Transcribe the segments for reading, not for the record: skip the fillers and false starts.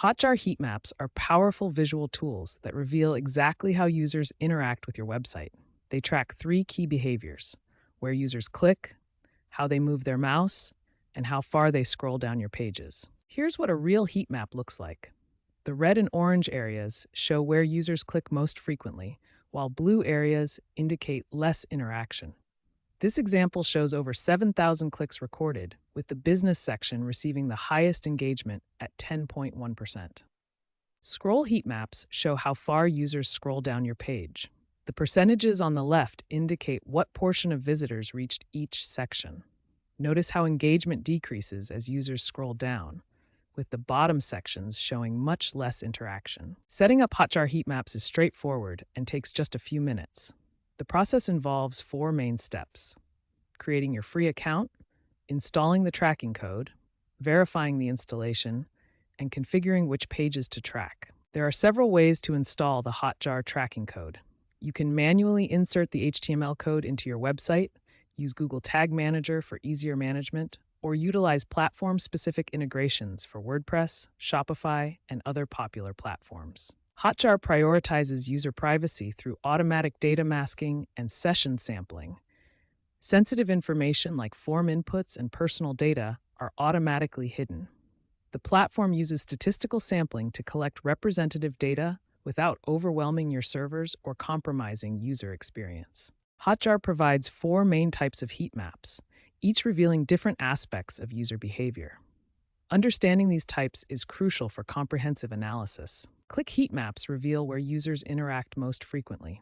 Hotjar heat maps are powerful visual tools that reveal exactly how users interact with your website. They track three key behaviors: where users click, how they move their mouse, and how far they scroll down your pages. Here's what a real heat map looks like. The red and orange areas show where users click most frequently, while blue areas indicate less interaction. This example shows over 7,000 clicks recorded, with the business section receiving the highest engagement at 10.1%. Scroll heat maps show how far users scroll down your page. The percentages on the left indicate what portion of visitors reached each section. Notice how engagement decreases as users scroll down, with the bottom sections showing much less interaction. Setting up Hotjar heat maps is straightforward and takes just a few minutes. The process involves four main steps: creating your free account, installing the tracking code, verifying the installation, and configuring which pages to track. There are several ways to install the Hotjar tracking code. You can manually insert the HTML code into your website, use Google Tag Manager for easier management, or utilize platform-specific integrations for WordPress, Shopify, and other popular platforms. Hotjar prioritizes user privacy through automatic data masking and session sampling. Sensitive information like form inputs and personal data are automatically hidden. The platform uses statistical sampling to collect representative data without overwhelming your servers or compromising user experience. Hotjar provides four main types of heat maps, each revealing different aspects of user behavior. Understanding these types is crucial for comprehensive analysis. Click heat maps reveal where users interact most frequently.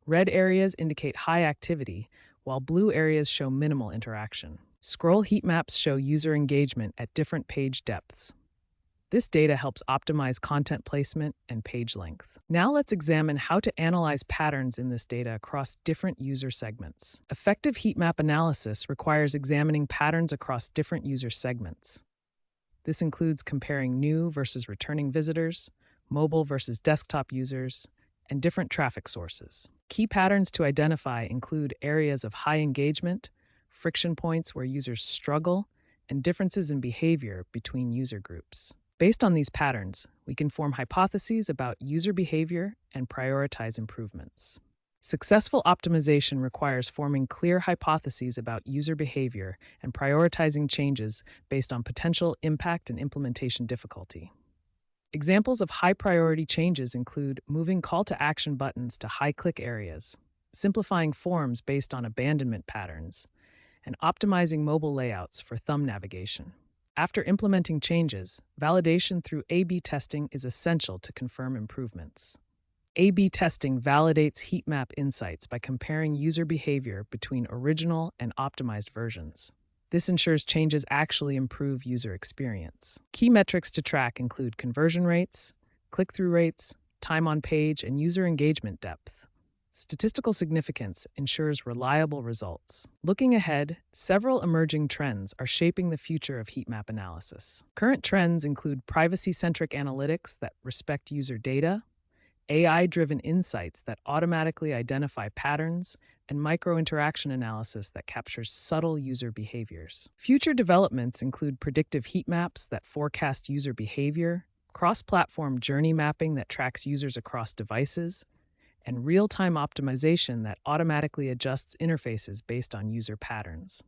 Red areas indicate high activity, while blue areas show minimal interaction. Scroll heat maps show user engagement at different page depths. This data helps optimize content placement and page length. Now let's examine how to analyze patterns in this data across different user segments. Effective heat map analysis requires examining patterns across different user segments. This includes comparing new versus returning visitors, mobile versus desktop users, and different traffic sources. Key patterns to identify include areas of high engagement, friction points where users struggle, and differences in behavior between user groups. Based on these patterns, we can form hypotheses about user behavior and prioritize improvements. Successful optimization requires forming clear hypotheses about user behavior and prioritizing changes based on potential impact and implementation difficulty. Examples of high-priority changes include moving call-to-action buttons to high-click areas, simplifying forms based on abandonment patterns, and optimizing mobile layouts for thumb navigation. After implementing changes, validation through A/B testing is essential to confirm improvements. A/B testing validates heat map insights by comparing user behavior between original and optimized versions. This ensures changes actually improve user experience. Key metrics to track include conversion rates, click-through rates, time on page, and user engagement depth. Statistical significance ensures reliable results. Looking ahead, several emerging trends are shaping the future of heat map analysis. Current trends include privacy-centric analytics that respect user data, AI-driven insights that automatically identify patterns, and micro-interaction analysis that captures subtle user behaviors. Future developments include predictive heat maps that forecast user behavior, cross-platform journey mapping that tracks users across devices, and real-time optimization that automatically adjusts interfaces based on user patterns.